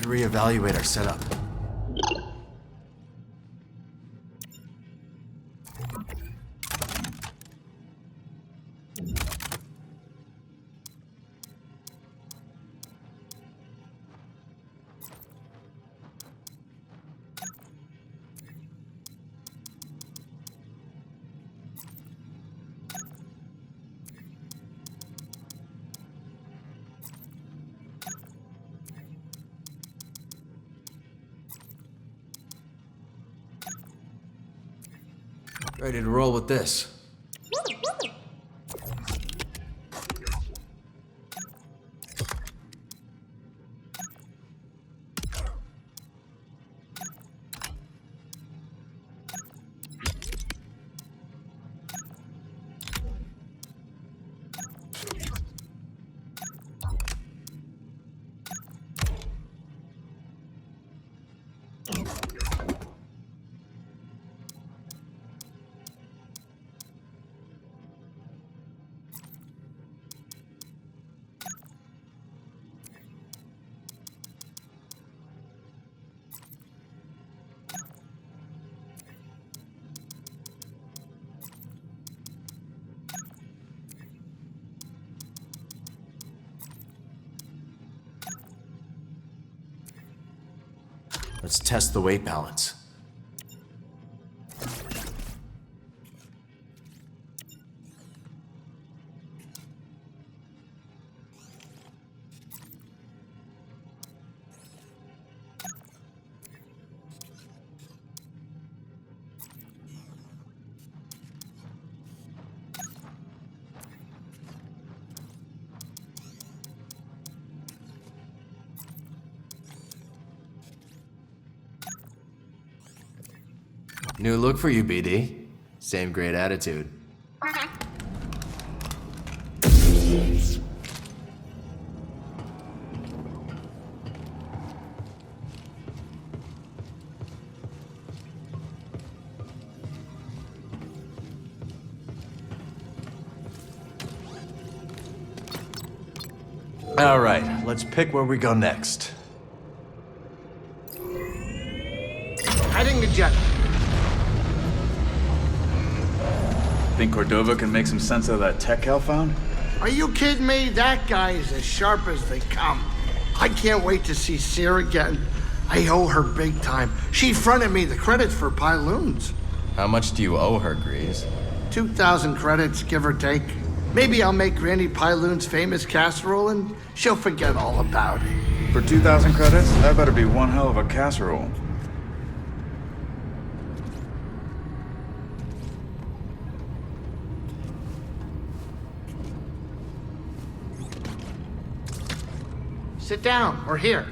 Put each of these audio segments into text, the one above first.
Should reevaluate our setup. Ready to roll with this. Let's test the weight balance. New look for you, BD. Same great attitude. All right, let's pick where we go next. Heading to Jedha. Think Cordova can make some sense of that tech Cal found? Are you kidding me? That guy is as sharp as they come. I can't wait to see Cere again. I owe her big time. She fronted me the credits for Pyloons. How much do you owe her, Grease? 2,000 credits, give or take. Maybe I'll make Granny Pyloon's famous casserole and she'll forget all about it. For 2,000 credits? That better be one hell of a casserole. Sit down, or here.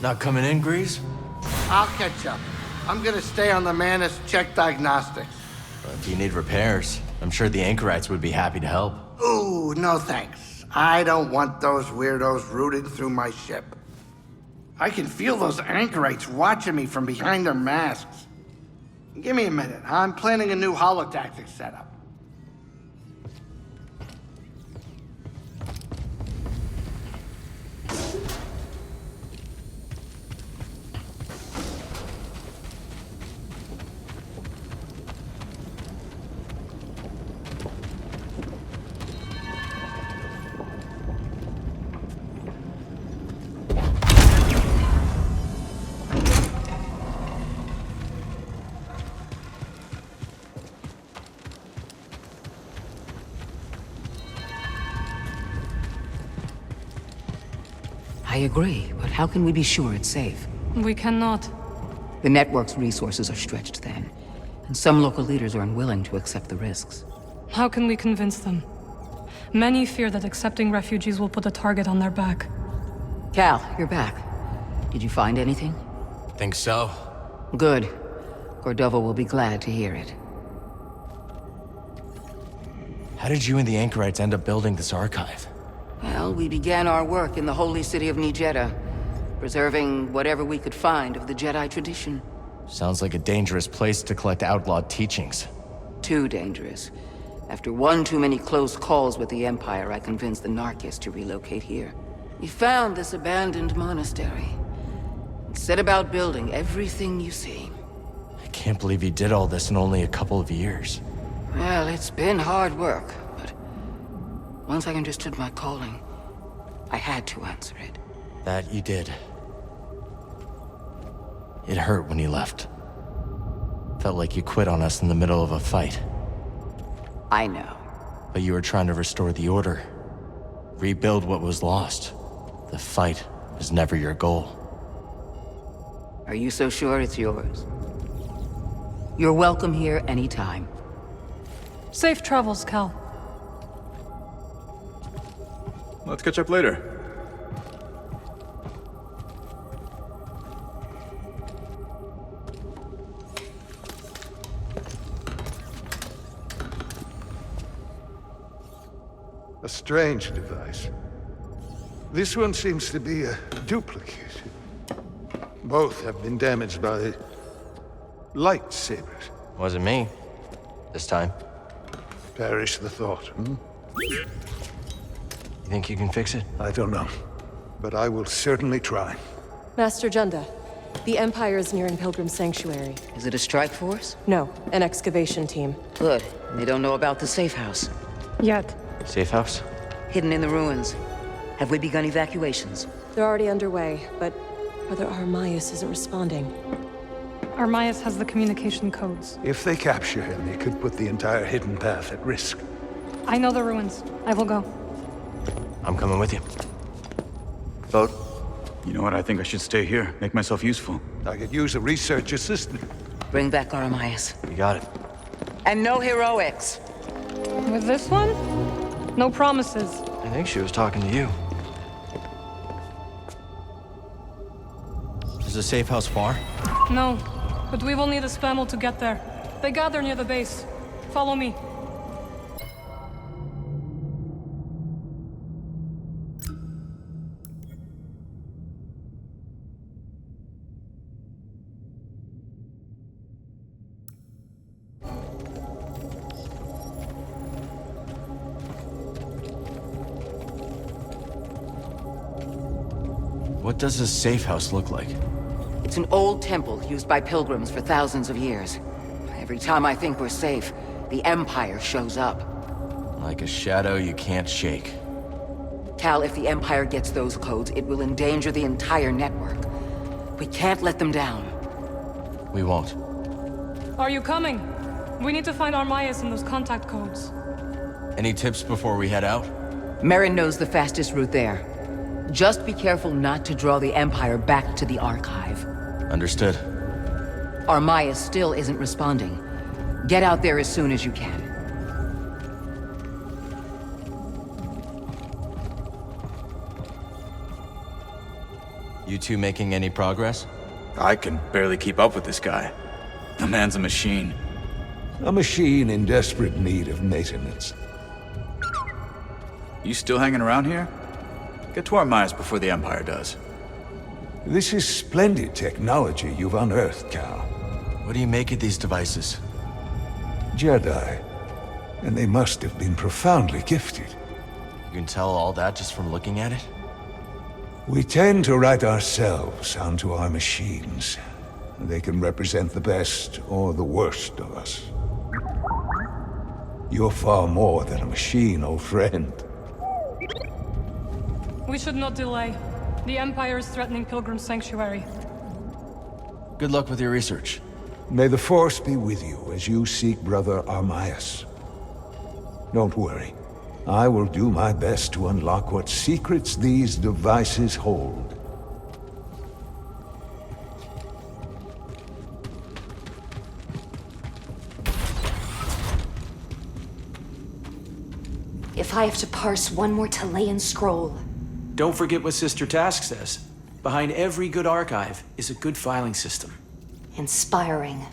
Not coming in, Grease? I'll catch up. I'm gonna stay on the Manus, check diagnostics. If you need repairs, I'm sure the anchorites would be happy to help. Ooh, no thanks. I don't want those weirdos rooting through my ship. I can feel those anchorites watching me from behind their masks. Give me a minute. I'm planning a new holotactic setup. I agree, but how can we be sure it's safe? We cannot. The network's resources are stretched thin, and some local leaders are unwilling to accept the risks. How can we convince them? Many fear that accepting refugees will put a target on their back. Cal, you're back. Did you find anything? Think so? Good. Cordova will be glad to hear it. How did you and the Anchorites end up building this archive? Well, we began our work in the holy city of Jedha, preserving whatever we could find of the Jedi tradition. Sounds like a dangerous place to collect outlawed teachings. Too dangerous. After one too many close calls with the Empire, I convinced the Narkis to relocate here. We found this abandoned monastery, and set about building everything you see. I can't believe you did all this in only a couple of years. Well, it's been hard work, but once I understood my calling, I had to answer it. That you did. It hurt when you left. Felt like you quit on us in the middle of a fight. I know. But you were trying to restore the Order. Rebuild what was lost. The fight was never your goal. Are you so sure it's yours? You're welcome here anytime. Safe travels, Cal. Let's catch up later. A strange device. This one seems to be a duplicate. Both have been damaged by lightsabers. Wasn't me. This time. Perish the thought, You think you can fix it? I don't know. But I will certainly try. Master Jedha, the Empire is nearing Pilgrim's Sanctuary. Is it a strike force? No, an excavation team. Good. They don't know about the safe house. Yet. Safe house? Hidden in the ruins. Have we begun evacuations? They're already underway, but Brother Armias isn't responding. Armias has the communication codes. If they capture him, they could put the entire hidden path at risk. I know the ruins. I will go. I'm coming with you. Boat? You know what? I think I should stay here. Make myself useful. I could use a research assistant. Bring back Armias. You got it. And no heroics! With this one? No promises. I think she was talking to you. Is the safe house far? No, but we will need a spammel to get there. They gather near the base. Follow me. What does a safe house look like? It's an old temple used by pilgrims for thousands of years. Every time I think we're safe, the Empire shows up. Like a shadow you can't shake. Cal, if the Empire gets those codes, it will endanger the entire network. We can't let them down. We won't. Are you coming? We need to find Armias and those contact codes. Any tips before we head out? Merrin knows the fastest route there. Just be careful not to draw the Empire back to the Archive. Understood. Armias still isn't responding. Get out there as soon as you can. You two making any progress? I can barely keep up with this guy. The man's a machine. A machine in desperate need of maintenance. You still hanging around here? Get to Armias before the Empire does. This is splendid technology you've unearthed, Cal. What do you make of these devices? Jedi. And they must have been profoundly gifted. You can tell all that just from looking at it? We tend to write ourselves onto our machines. They can represent the best or the worst of us. You're far more than a machine, old friend. We should not delay. The Empire is threatening Pilgrim's Sanctuary. Good luck with your research. May the Force be with you as you seek Brother Armias. Don't worry. I will do my best to unlock what secrets these devices hold. If I have to parse one more Talayan scroll. Don't forget what Sister Task says. Behind every good archive is a good filing system. Inspiring.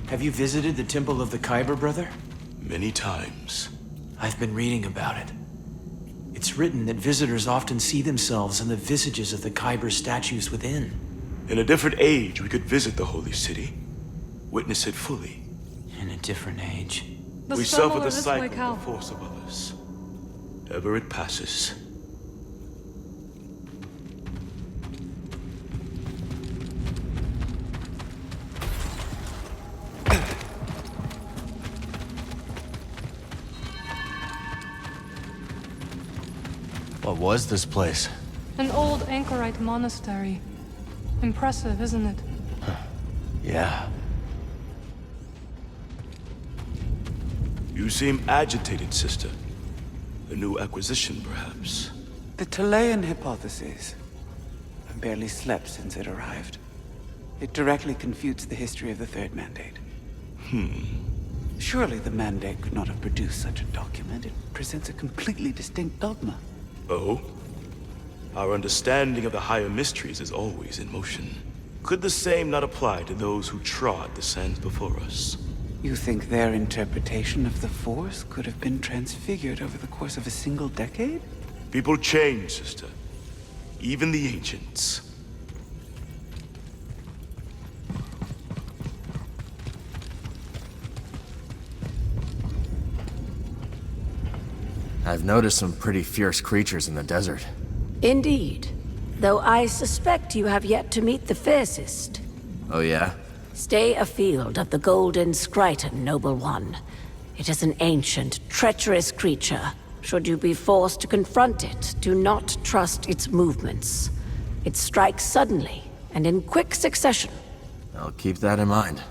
Have you visited the Temple of the Kyber, brother? Many times. I've been reading about it. It's written that visitors often see themselves in the visages of the Kyber statues within. In a different age, we could visit the holy city. Witness it fully. In a different age. The We symbol suffer the is cycle like of hell. the force of others. Ever it passes. What was this place? An old anchorite monastery. Impressive, isn't it? Yeah. You seem agitated, sister. A new acquisition, perhaps. The Talayan hypothesis. I barely slept since it arrived. It directly confutes the history of the Third Mandate. Surely the Mandate could not have produced such a document. It presents a completely distinct dogma. Oh? Our understanding of the higher mysteries is always in motion. Could the same not apply to those who trod the sands before us? You think their interpretation of the Force could have been transfigured over the course of a single decade? People change, sister. Even the ancients. I've noticed some pretty fierce creatures in the desert. Indeed. Though I suspect you have yet to meet the fiercest. Oh yeah? Stay afield of the golden Scryton, noble one. It is an ancient, treacherous creature. Should you be forced to confront it, do not trust its movements. It strikes suddenly, and in quick succession. I'll keep that in mind.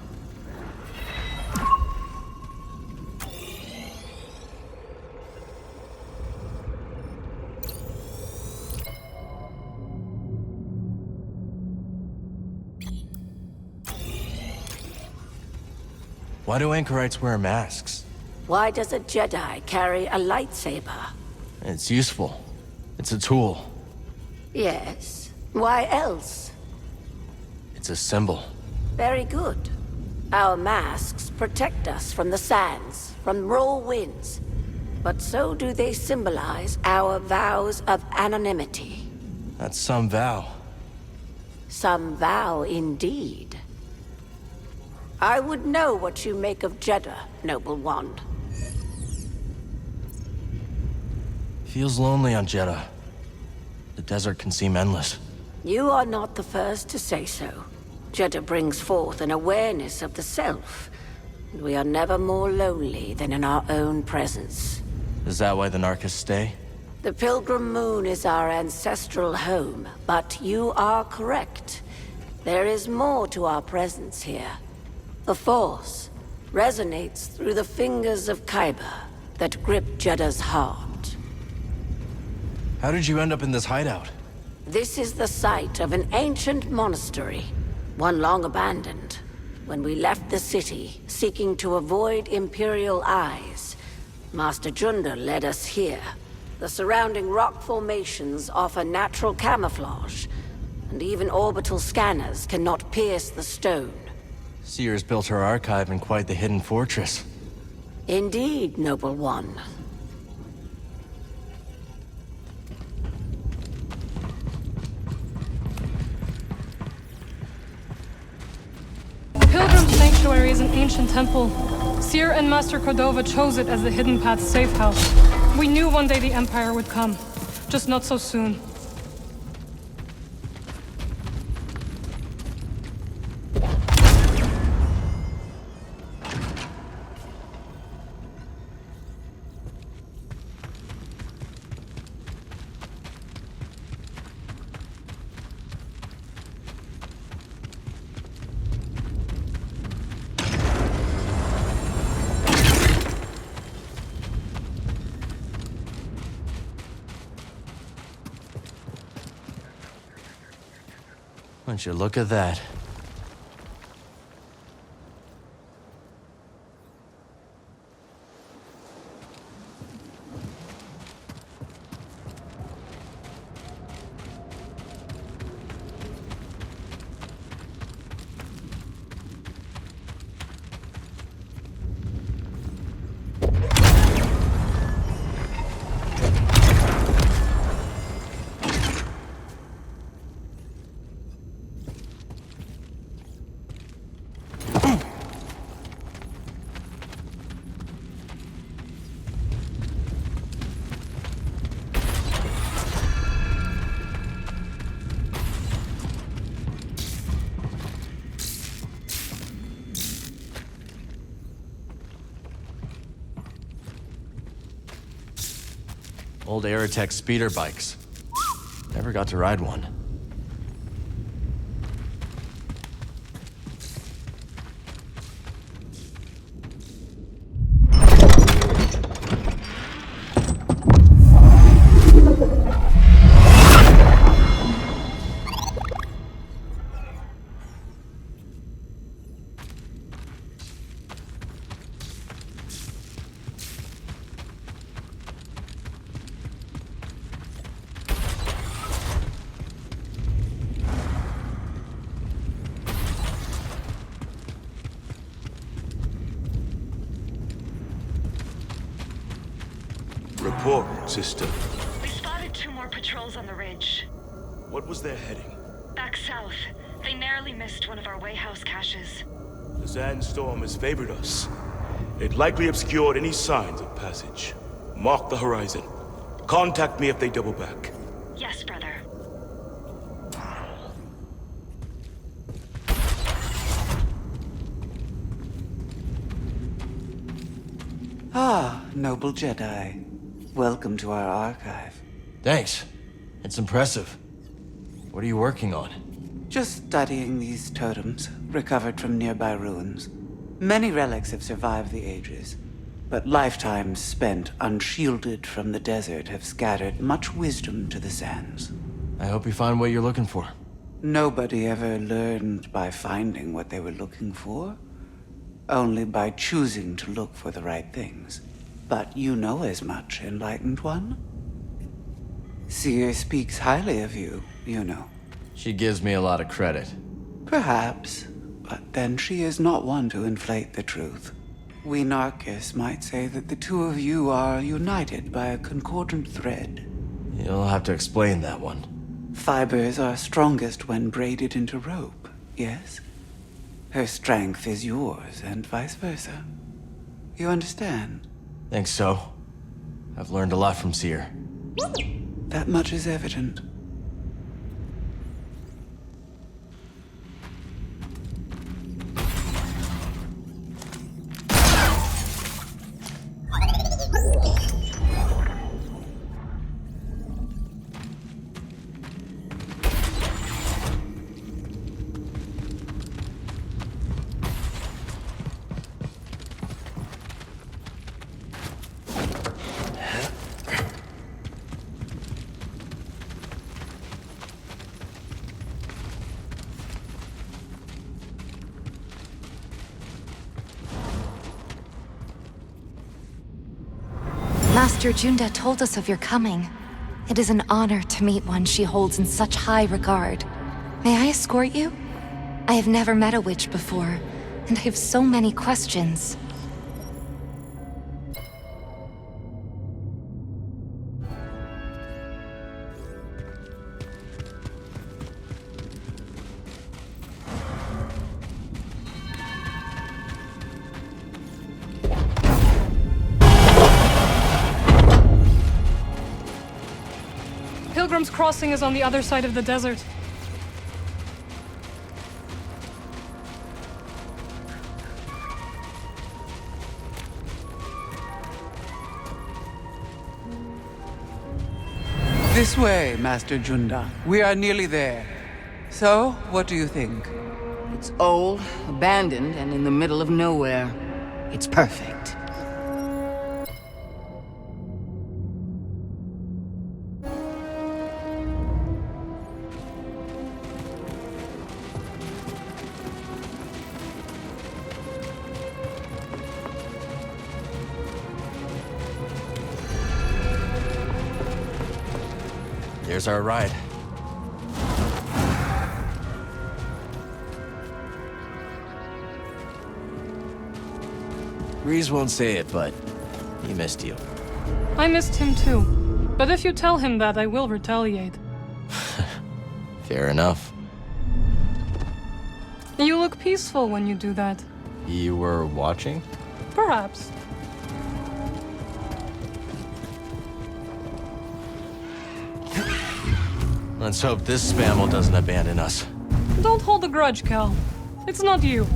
Why do anchorites wear masks? Why does a Jedi carry a lightsaber? It's useful. It's a tool. Yes. Why else? It's a symbol. Very good. Our masks protect us from the sands, from raw winds. But so do they symbolize our vows of anonymity. That's some vow. Some vow indeed. I would know what you make of Jedha, noble one. Feels lonely on Jedha. The desert can seem endless. You are not the first to say so. Jedha brings forth an awareness of the self, and we are never more lonely than in our own presence. Is that why the Narkis stay? The Pilgrim Moon is our ancestral home, but you are correct. There is more to our presence here. The Force resonates through the fingers of Kyber that grip Jedha's heart. How did you end up in this hideout? This is the site of an ancient monastery, one long abandoned. When we left the city, seeking to avoid Imperial eyes, Master Junda led us here. The surrounding rock formations offer natural camouflage, and even orbital scanners cannot pierce the stone. Cere's built her archive in quite the hidden fortress. Indeed, noble one. Pilgrim's Sanctuary is an ancient temple. Cere and Master Cordova chose it as the Hidden Path's safe house. We knew one day the Empire would come, just not so soon. Would you look at that? Old Aerotech speeder bikes. Never got to ride one. Report, sister. We spotted 2 more patrols on the ridge. What was their heading? Back south. They narrowly missed one of our wayhouse caches. The sandstorm has favored us. It likely obscured any signs of passage. Mark the horizon. Contact me if they double back. Yes, brother. Ah, noble Jedi. Welcome to our archive. Thanks. It's impressive. What are you working on? Just studying these totems, recovered from nearby ruins. Many relics have survived the ages, but lifetimes spent unshielded from the desert have scattered much wisdom to the sands. I hope you find what you're looking for. Nobody ever learned by finding what they were looking for, only by choosing to look for the right things. But you know as much, Enlightened One. Cere speaks highly of you, you know. She gives me a lot of credit. Perhaps, but then she is not one to inflate the truth. We Narkis might say that the two of you are united by a concordant thread. You'll have to explain that one. Fibers are strongest when braided into rope, yes? Her strength is yours, and vice versa. You understand? Think so. I've learned a lot from Cere. That much is evident. Master Junda told us of your coming. It is an honor to meet one she holds in such high regard. May I escort you? I have never met a witch before, and I have so many questions. Pilgrim's Crossing is on the other side of the desert. This way, Master Junda. We are nearly there. So, what do you think? It's old, abandoned, and in the middle of nowhere. It's perfect. Here's our ride. Reese won't say it, but he missed you. I missed him too. But if you tell him that, I will retaliate. Fair enough. You look peaceful when you do that. You were watching? Perhaps. Let's hope this spamel doesn't abandon us. Don't hold a grudge, Cal. It's not you.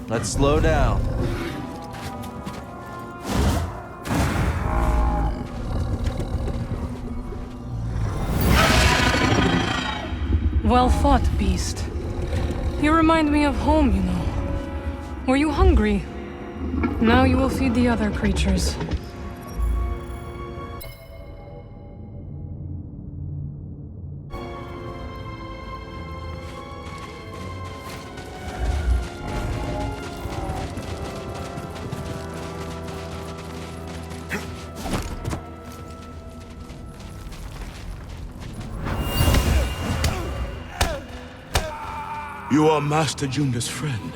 Let's slow down. Well fought, beast. You remind me of home, you know. Were you hungry? Now you will feed the other creatures. You are Master Junda's friend.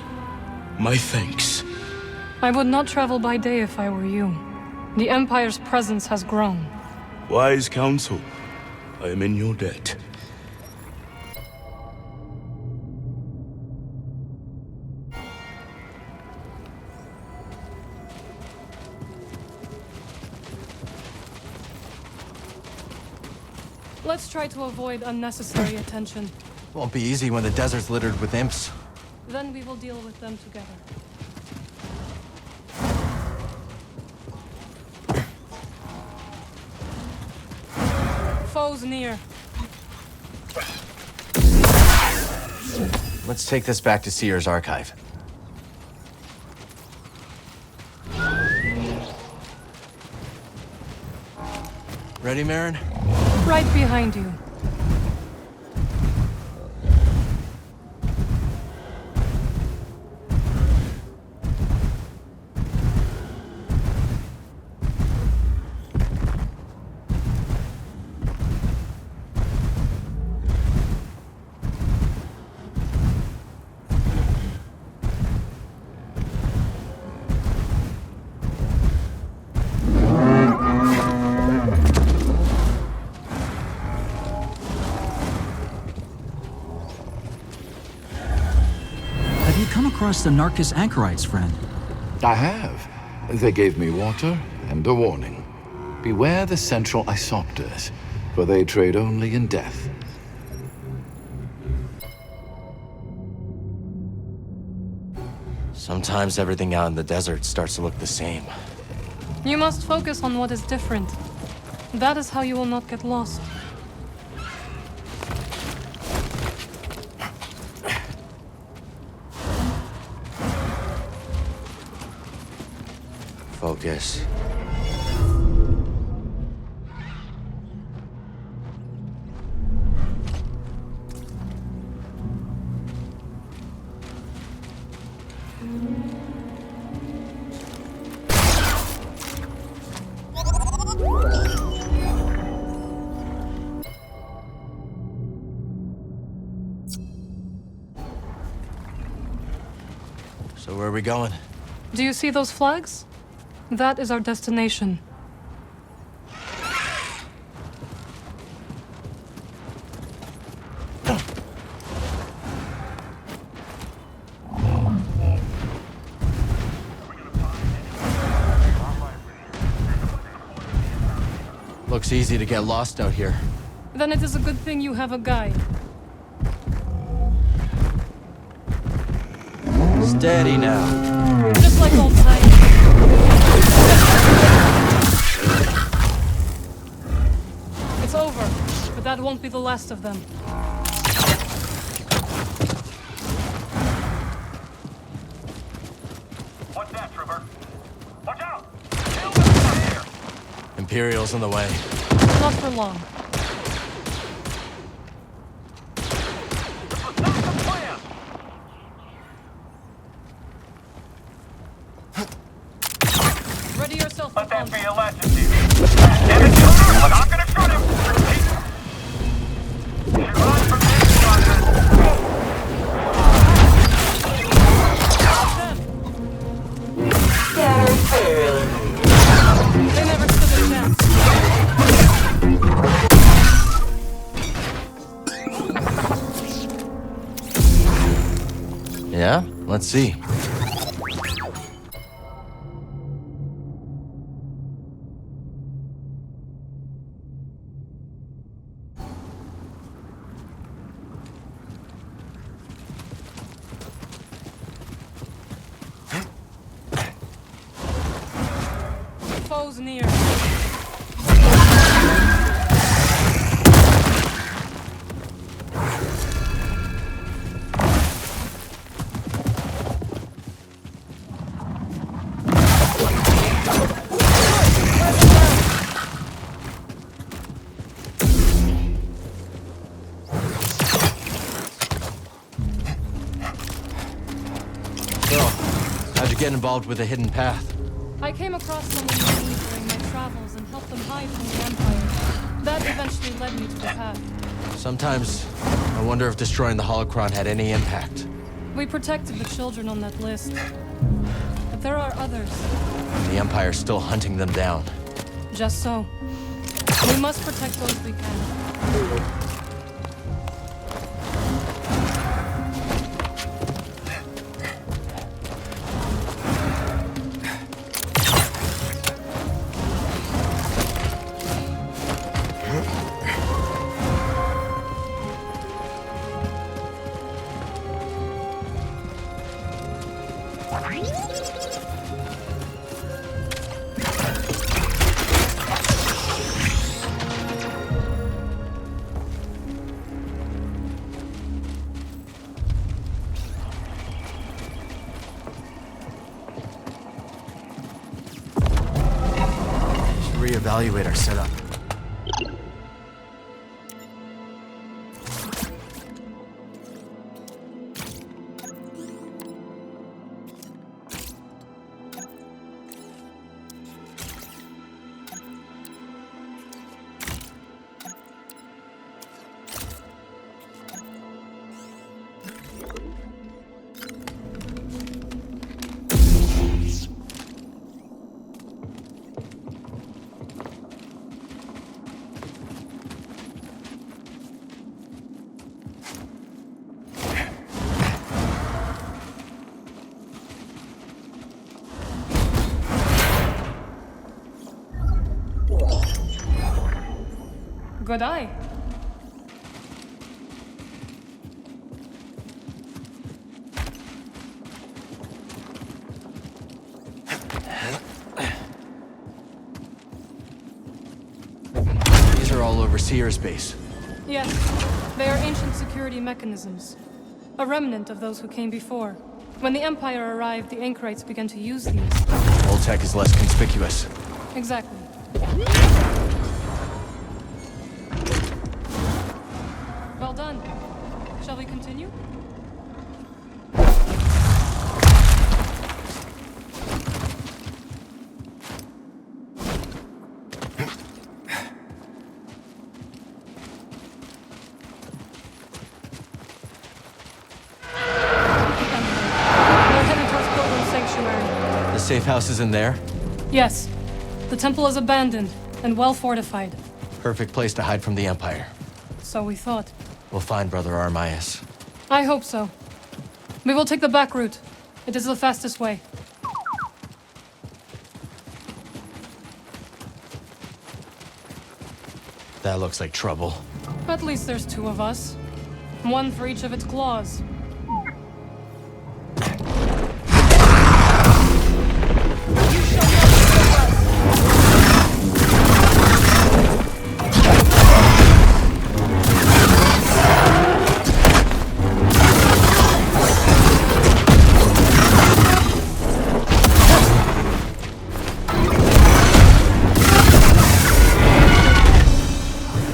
My thanks. I would not travel by day if I were you. The Empire's presence has grown. Wise counsel. I am in your debt. Let's try to avoid unnecessary attention. Won't be easy when the desert's littered with imps. Then we will deal with them together. Foes near. Let's take this back to Cere's archive. Ready, Marin? Right behind you. Across the Narkis anchorites, friend. I have. They gave me water and a warning. Beware the central isopters, for they trade only in death. Sometimes everything out in the desert starts to look the same. You must focus on what is different. That is how you will not get lost. Focus. So where are we going? Do you see those flags? That is our destination. Looks easy to get lost out here. Then it is a good thing you have a guide. Steady now. Just like old times. It's over, but that won't be the last of them. What's that, Trooper? Watch out! Imperial's in the way. Not for long. Ready yourself for Let that be a lesson to you. Yeah? Let's see. Foes near. How'd you get involved with a hidden path? I came across someone in need during my travels and helped them hide from the Empire. That eventually led me to the path. Sometimes, I wonder if destroying the holocron had any impact. We protected the children on that list. But there are others. The Empire's still hunting them down. Just so. We must protect those we can. Reevaluate our setup. Good eye. These are all over Cere's base. Yes, they are ancient security mechanisms. A remnant of those who came before. When the Empire arrived, the Anchorites began to use these. Old tech is less conspicuous. Exactly. Well done. Shall we continue? The safe house is in there? Yes. The temple is abandoned and well fortified. Perfect place to hide from the Empire. So we thought. We'll find Brother Armias. I hope so. We will take the back route. It is the fastest way. That looks like trouble. At least there's two of us. One for each of its claws.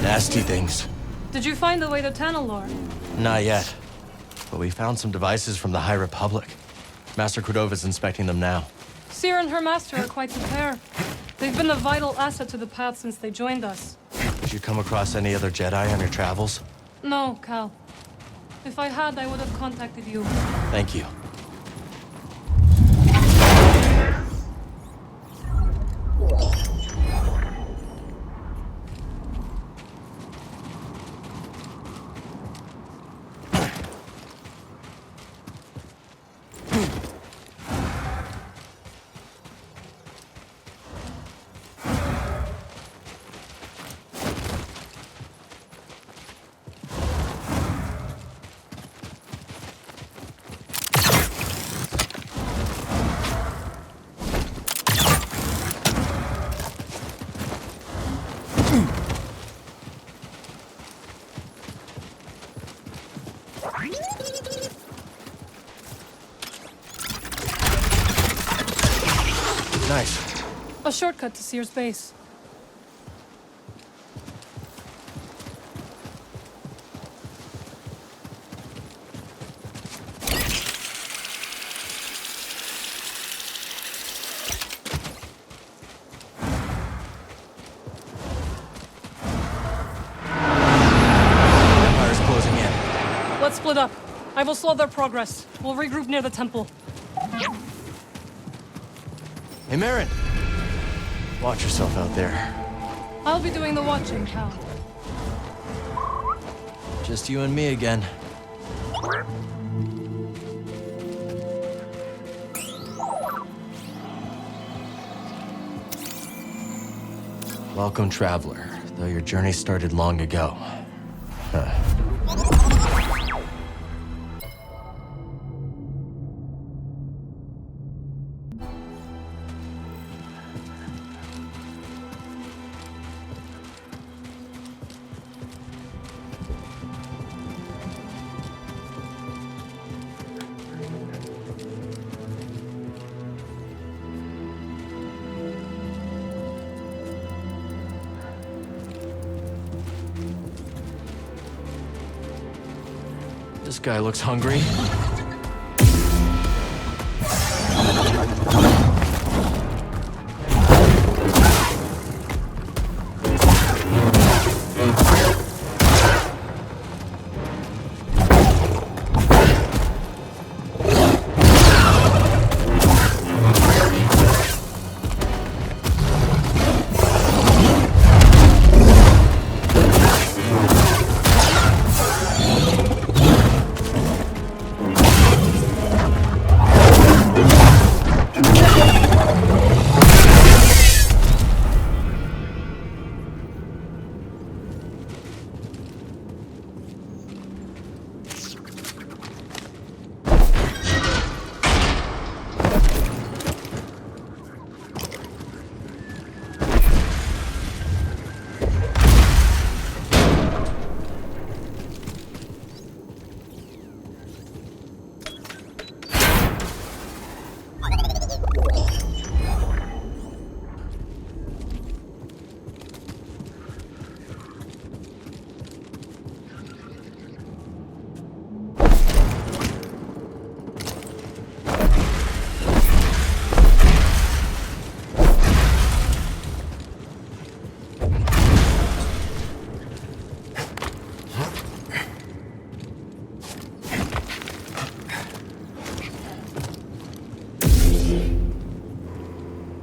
Nasty things. Did you find the way to Tanalor? Not yet. But we found some devices from the High Republic. Master Cordova's inspecting them now. Cere and her master are quite the pair. They've been a vital asset to the path since they joined us. Did you come across any other Jedi on your travels? No, Cal. If I had, I would have contacted you. Thank you. Nice. A shortcut to Cere's base. Empire's closing in. Let's split up. I will slow their progress. We'll regroup near the temple. Hey, Marin. Watch yourself out there. I'll be doing the watching, Cal. Just you and me again. Welcome, traveler. Though your journey started long ago. Huh. This guy looks hungry.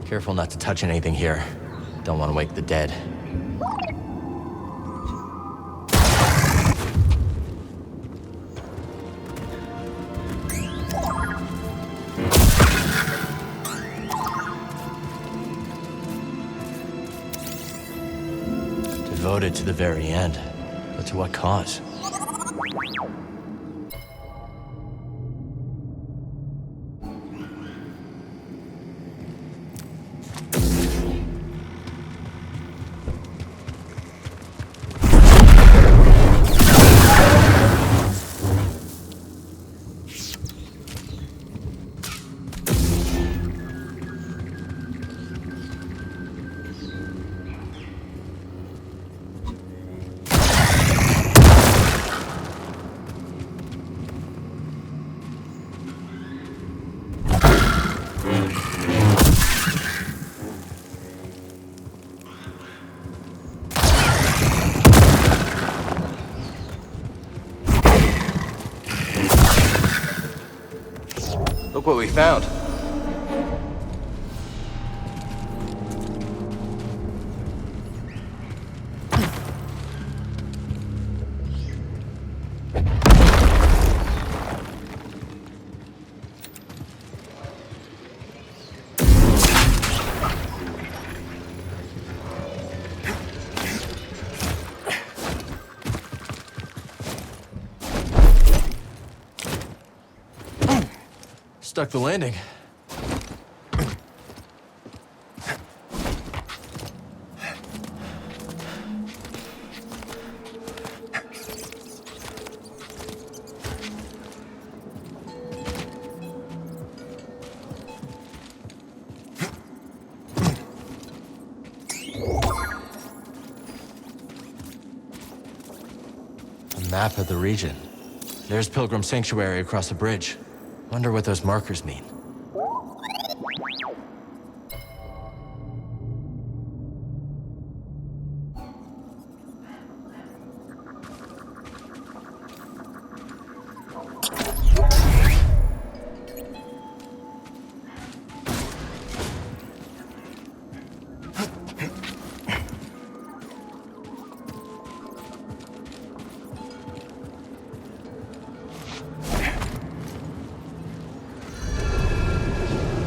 Careful not to touch anything here. Don't want to wake the dead. Devoted to the very end. But to what cause? Look what we found. Stuck the landing. Map of the region. There's Pilgrim Sanctuary across the bridge. Wonder what those markers mean.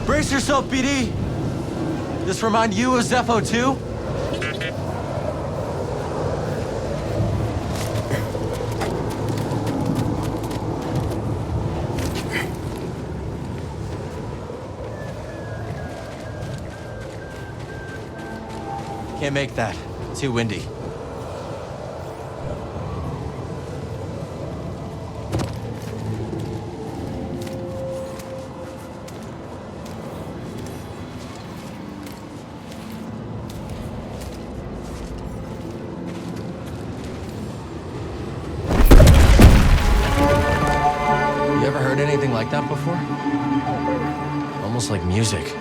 Brace yourself, BD! This remind you of Zepho too? Can't make that. Too windy. Anything like that before? Almost like music.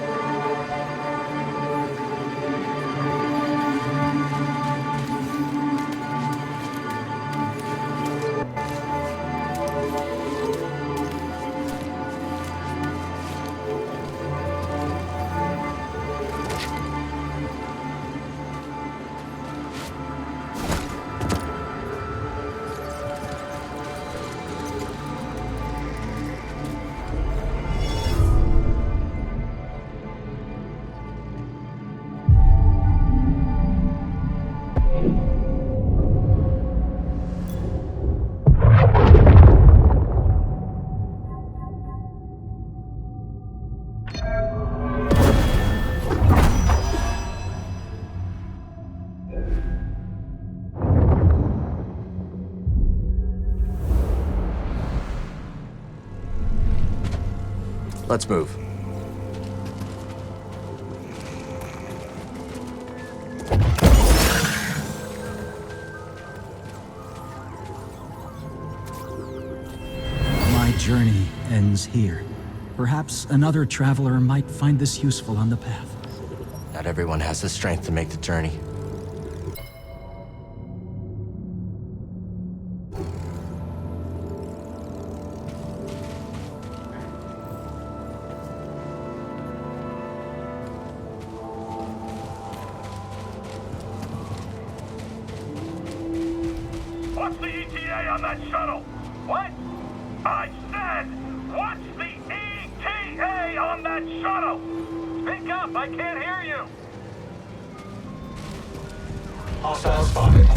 Let's move. My journey ends here. Perhaps another traveler might find this useful on the path. Not everyone has the strength to make the journey. What's the ETA on that shuttle? What? I said, what's the ETA on that shuttle? Speak up, I can't hear you. Hostile spotted.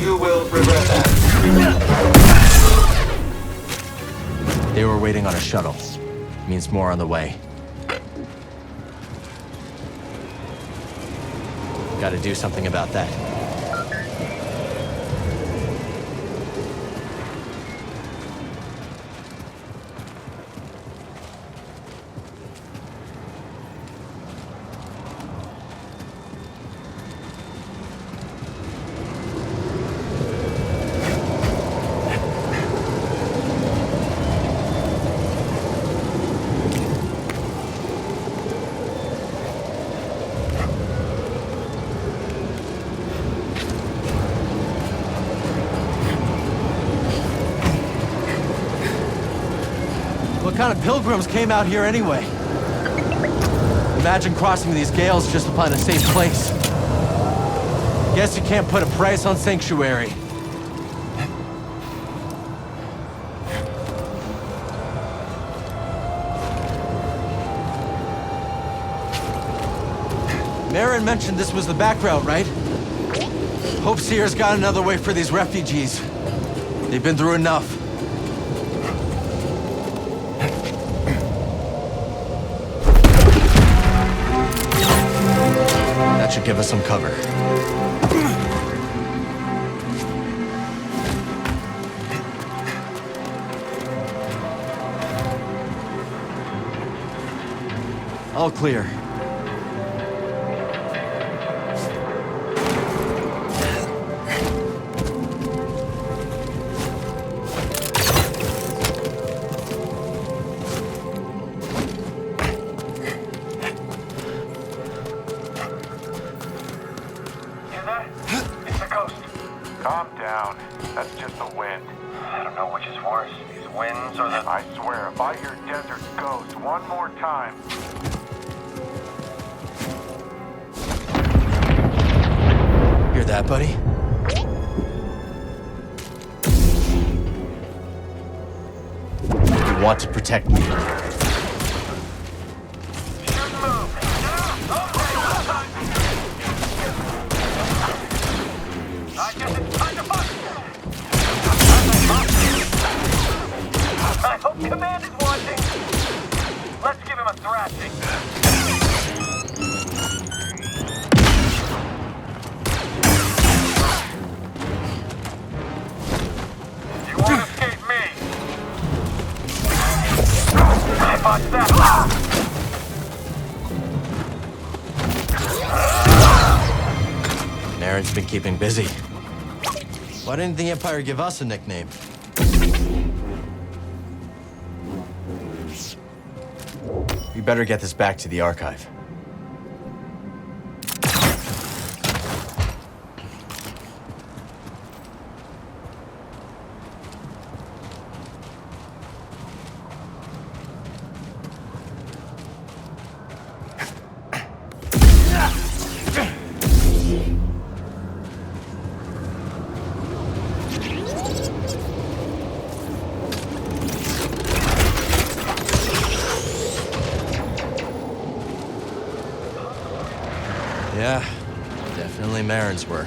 You will regret that. They were waiting on a shuttle. Means more on the way. Gotta do something about that. What kind of pilgrims came out here anyway? Imagine crossing these gales just to find a safe place. Guess you can't put a price on Sanctuary. Marin mentioned this was the back route, right? Hope Cere's got another way for these refugees. They've been through enough. That should give us some cover. All clear. that? It's the coast. Calm down. That's just the wind. I don't know which is worse, these winds or the... I swear, if I hear desert ghost one more time... Hear that, buddy? You want to protect me. I hope Command is watching. Let's give him a thrashing. You won't escape me. I botched that. Naren's been keeping busy. Why didn't the Empire give us a nickname? We better get this back to the archive. Yeah, definitely Marin's work.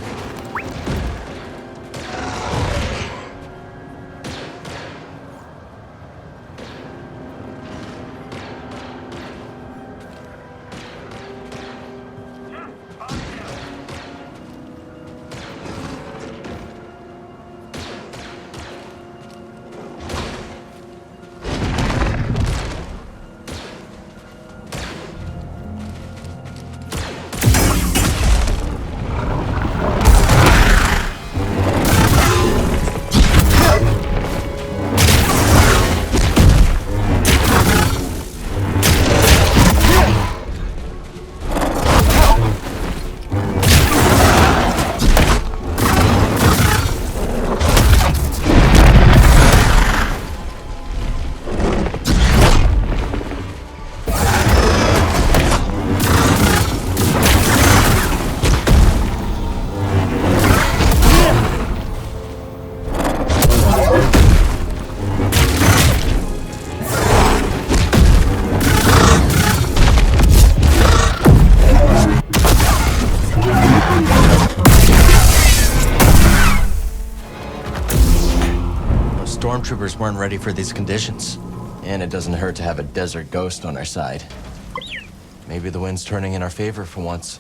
Stormtroopers weren't ready for these conditions. And it doesn't hurt to have a desert ghost on our side. Maybe the wind's turning in our favor for once.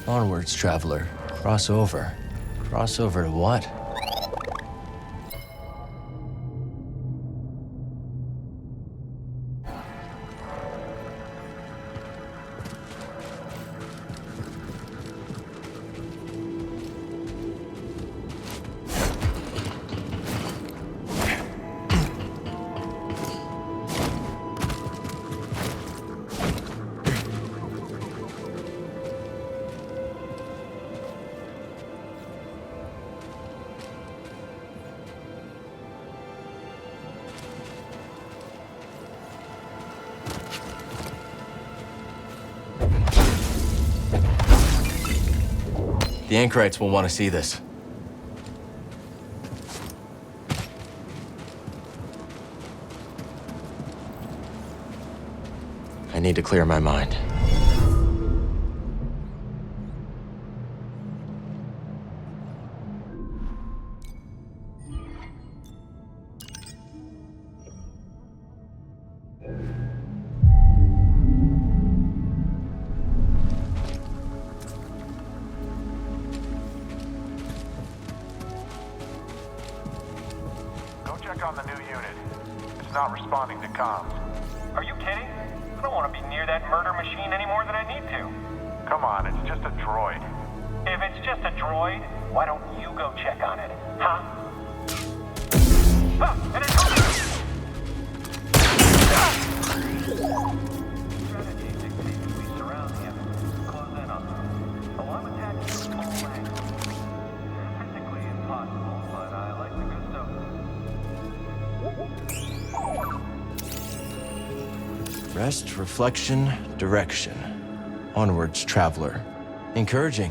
Onwards, traveler. Cross over. Cross over to what? The anchorites will want to see this. I need to clear my mind. Go check on the new unit. It's not responding to comms. Are you kidding? I don't want to be near that murder machine any more than I need to. Come on, it's just a droid. If it's just a droid, why don't you go check on it, huh? Ah, and it's Strategy dictates we surround him, close in on him. Oh, I'm attacking from all angles. Physically impossible, but I like the good stuff. Rest, reflection, direction. Onwards, traveler. Encouraging.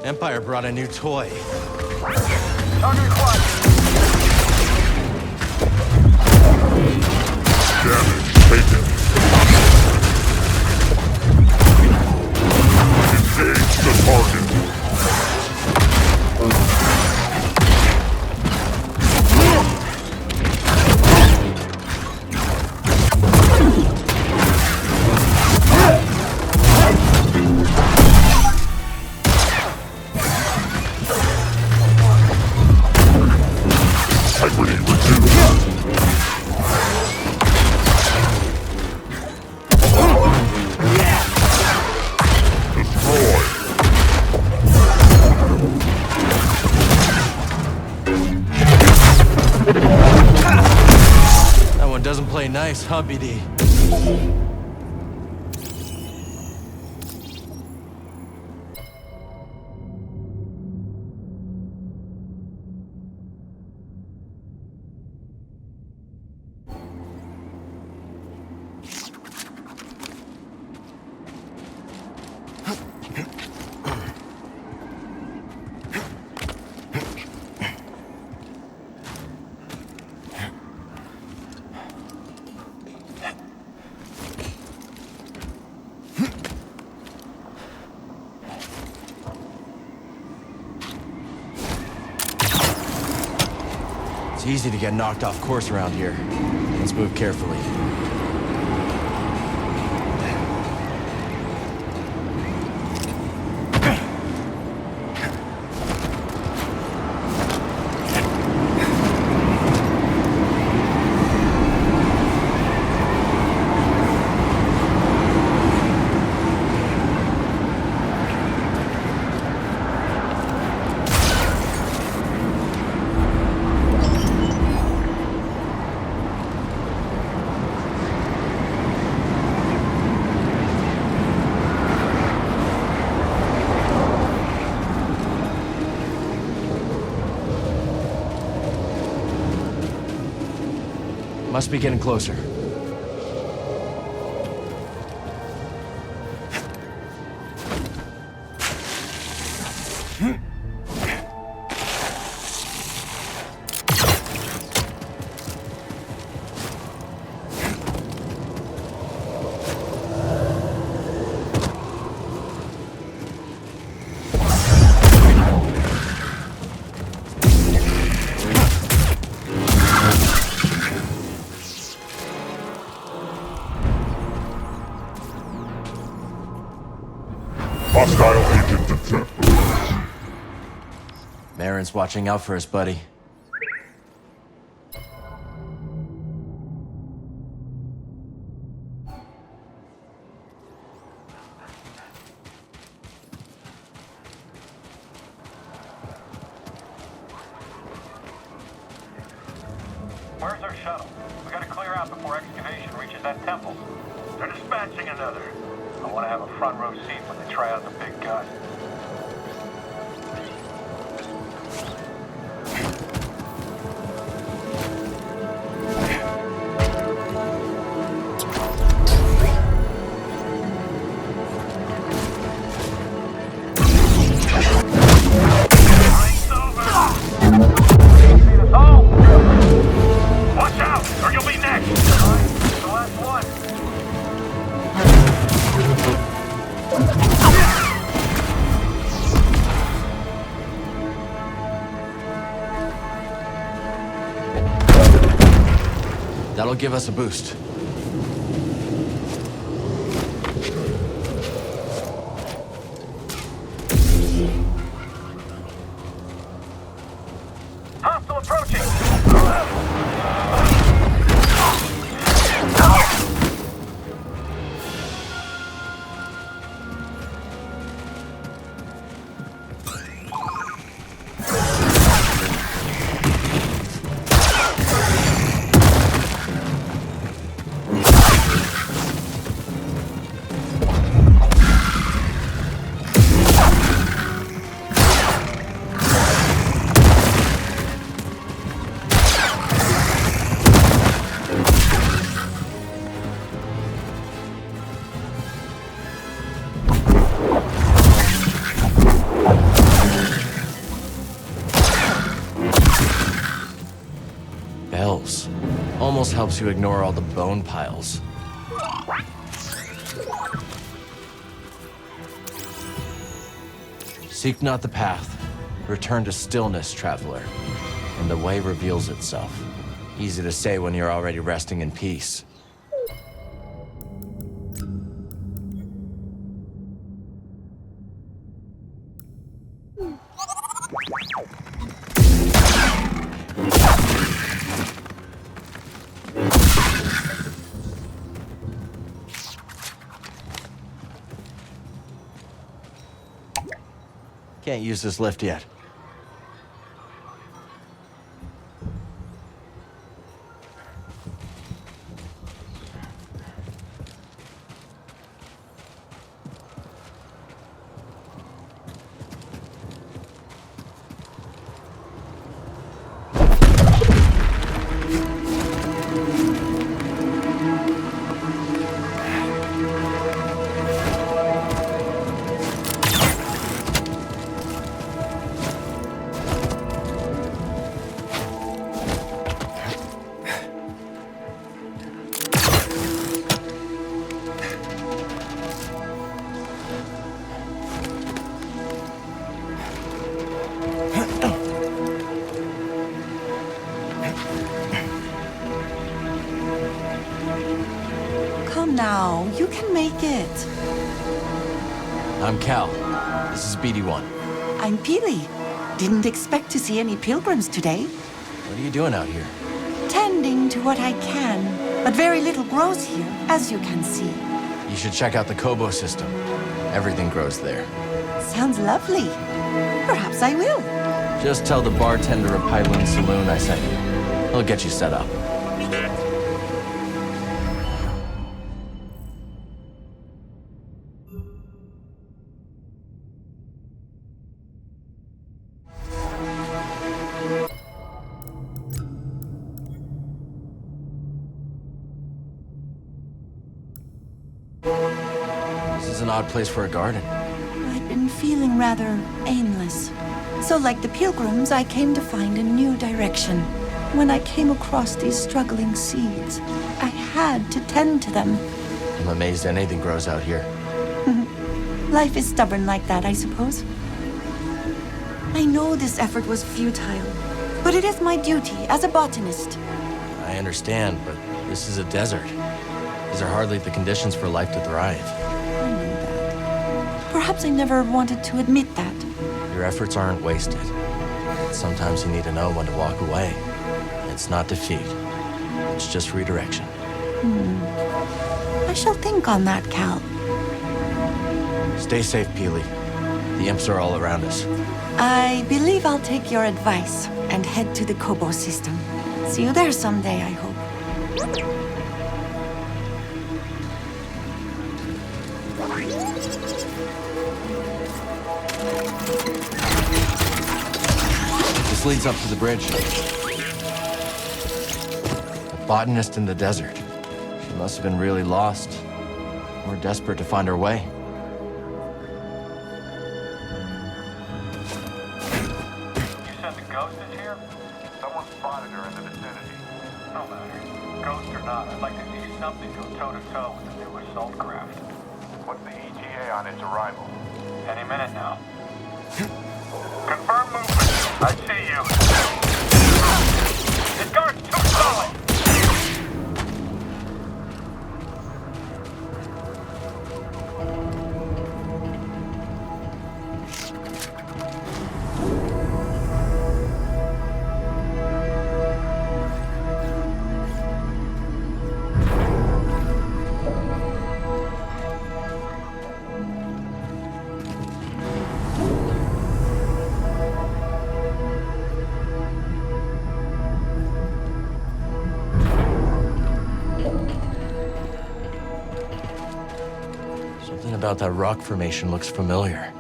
Empire brought a new toy. Target acquired. Damage taken. Engage the target. Nice, huh, BD? It's easy to get knocked off course around here. Let's move carefully. Must be getting closer. Hostile agent detected. Marin's watching out for us, buddy. Where's our shuttle? We gotta clear out before excavation reaches that temple. They're dispatching another. I want to have a front row seat when they try out the big gun. Watch out, or you'll be next! The last one! That'll give us a boost. Hostile approaching! Bells. Almost helps you ignore all the bone piles. Seek not the path. Return to stillness, traveler. And the way reveals itself. Easy to say when you're already resting in peace. Can't use this lift yet. Now, you can make it. I'm Cal. This is BD1. I'm Pili. Didn't expect to see any pilgrims today. What are you doing out here? Tending to what I can, but very little grows here, as you can see. You should check out the Kobo system. Everything grows there. Sounds lovely. Perhaps I will. Just tell the bartender at Pylin's Saloon I sent you. He'll get you set up. This is an odd place for a garden. I'd been feeling rather aimless. So like the pilgrims, I came to find a new direction. When I came across these struggling seeds, I had to tend to them. I'm amazed anything grows out here. Life is stubborn like that, I suppose. I know this effort was futile, but it is my duty as a botanist. I understand, but this is a desert. These are hardly the conditions for life to thrive. I know that. Perhaps I never wanted to admit that. Your efforts aren't wasted. Sometimes you need to know when to walk away. It's not defeat. It's just redirection. I shall think on that, Cal. Stay safe, Pili. The imps are all around us. I believe I'll take your advice and head to the Kobo system. See you there someday, I hope. This leads up to the bridge. A botanist in the desert. She must have been really lost. We're desperate to find her way. You said the ghost is here? Someone spotted her in the vicinity. No matter. Ghost or not, I'd like to see something go toe-to-toe with the new assault craft. What's the ETA on its arrival? Any minute now. Confirm movement. I see you. This guard's too solid. Something about that rock formation looks familiar.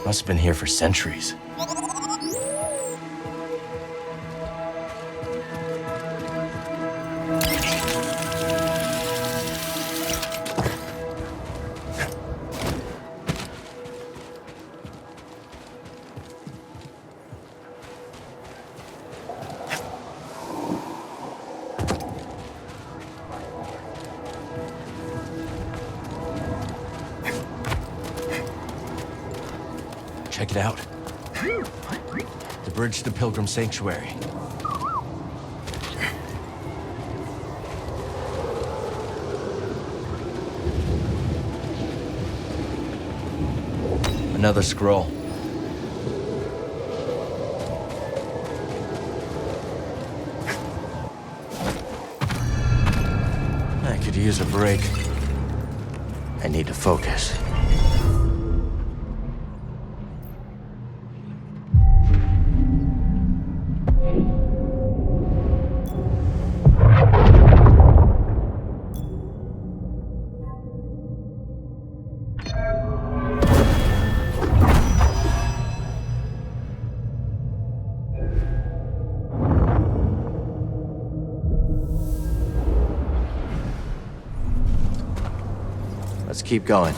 Must have been here for centuries. Check it out. The bridge to the Pilgrim's Sanctuary. Another scroll. I could use a break. I need to focus. Let's keep going.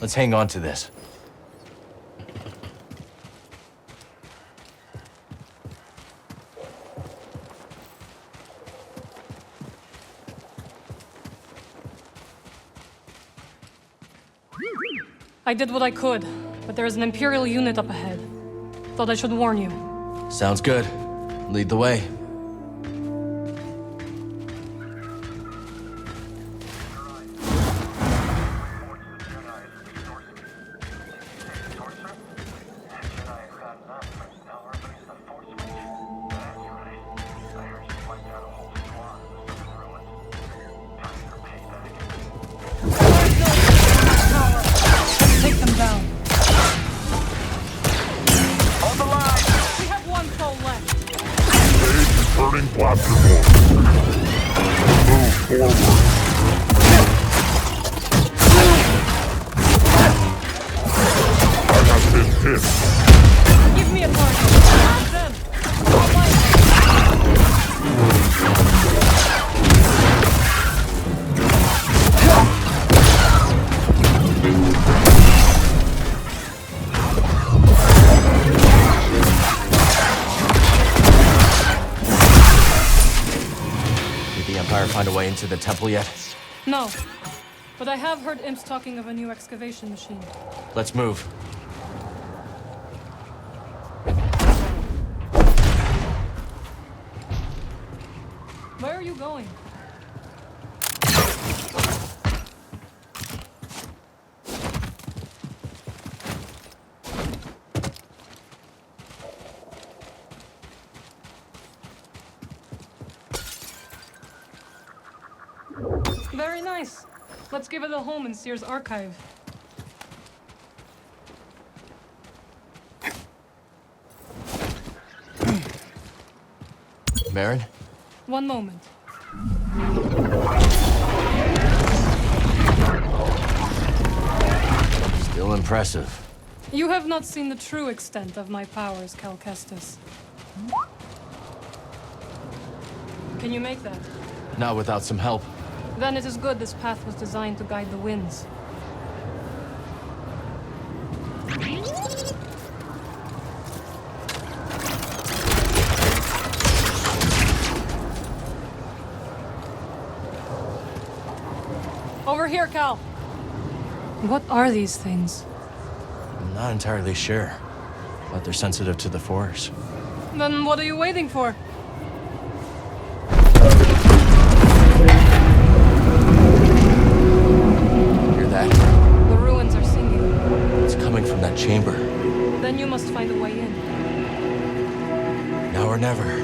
Let's hang on to this. I did what I could, but there is an Imperial unit up ahead. Thought I should warn you. Sounds good. Lead the way. Take them down. Hold the line! We have one soul left. Engage returning blaster bolt. Move forward. I have been hit. Give me a target. Then. Did the Empire find a way way into the temple yet? No. But I have heard imps talking of a new excavation machine. Let's move. Where are you going? Very nice. Let's give it a home in Cere's archive. Merrin? One moment. Still impressive. You have not seen the true extent of my powers, Cal Kestis. Can you make that? Not without some help. Then it is good this path was designed to guide the winds. Over here, Cal. What are these things? I'm not entirely sure, but they're sensitive to the Force. Then what are you waiting for? Hear that? The ruins are singing. It's coming from that chamber. Then you must find a way in. Now or never.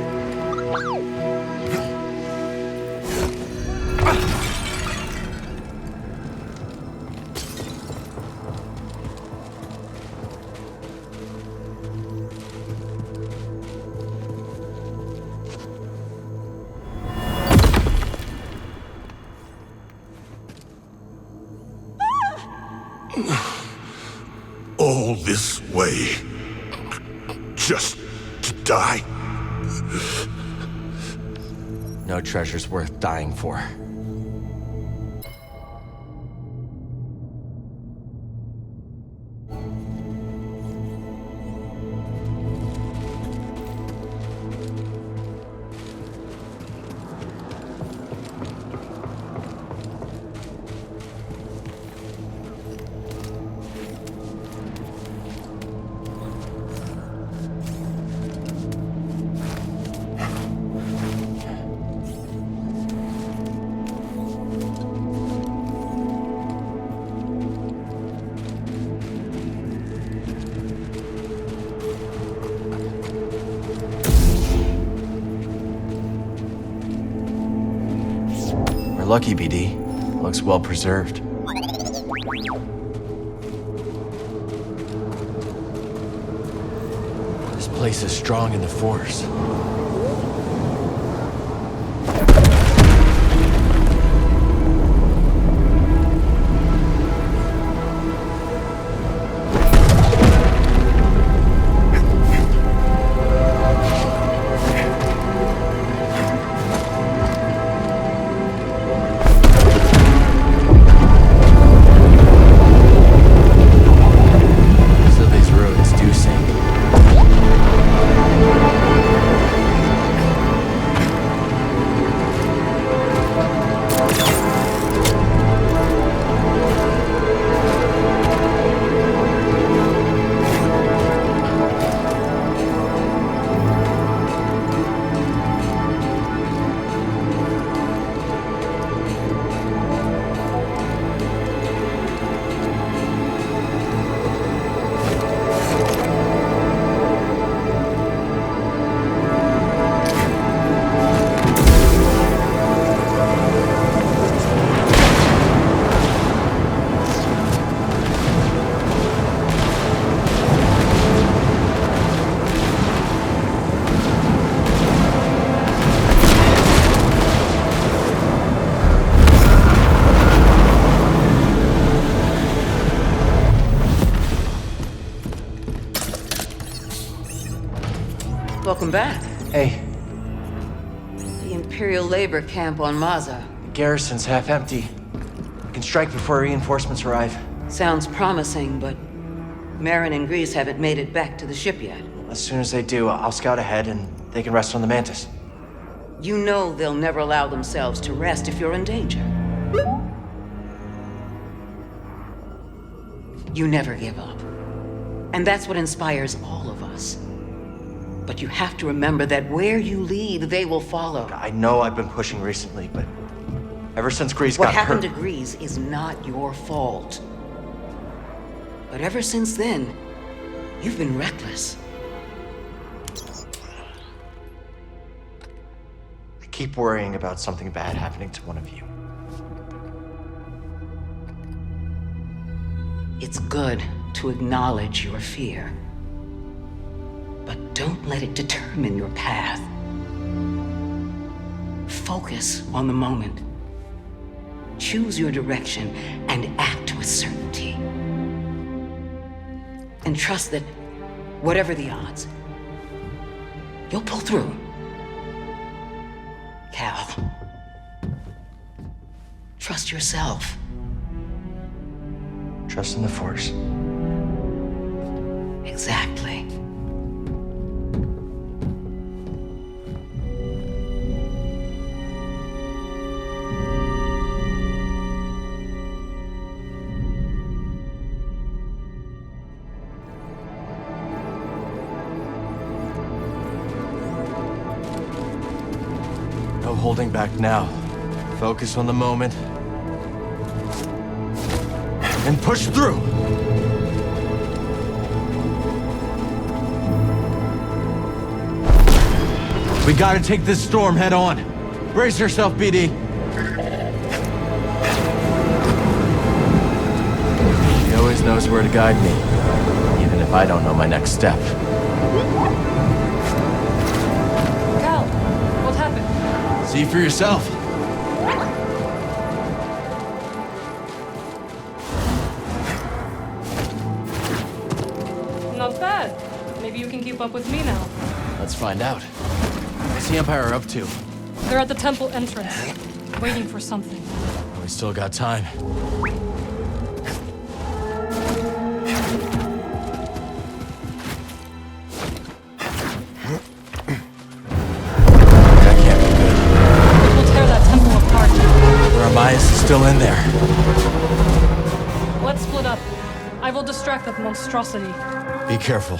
All this way. Just to die? No treasure's worth dying for. Lucky, BD. Looks well preserved. This place is strong in the Force. Welcome back. Hey. The Imperial labor camp on Maza. The garrison's half empty. We can strike before reinforcements arrive. Sounds promising, but Merrin and Grease haven't made it back to the ship yet. As soon as they do, I'll scout ahead and they can rest on the Mantis. You know they'll never allow themselves to rest if you're in danger. You never give up. And that's what inspires all of us. But you have to remember that where you lead, they will follow. I know I've been pushing recently, but ever since Grease What got hurt... happened to Grease is not your fault. But ever since then, you've been reckless. I keep worrying about something bad happening to one of you. It's good to acknowledge your fear. But don't let it determine your path. Focus on the moment. Choose your direction and act with certainty. And trust that, whatever the odds, you'll pull through. Cal, trust yourself. Trust in the Force. Exactly. No holding back now. Focus on the moment. And push through! We gotta take this storm head on. Brace yourself, BD. She always knows where to guide me, even if I don't know my next step. Cal, what happened? See for yourself. Not bad. Maybe you can keep up with me now. Let's find out. What's the Empire up to? They're at the temple entrance, waiting for something. We still got time. That can't be good. It will tear that temple apart. Ramias is still in there. Let's split up. I will distract that monstrosity. Be careful.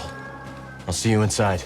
I'll see you inside.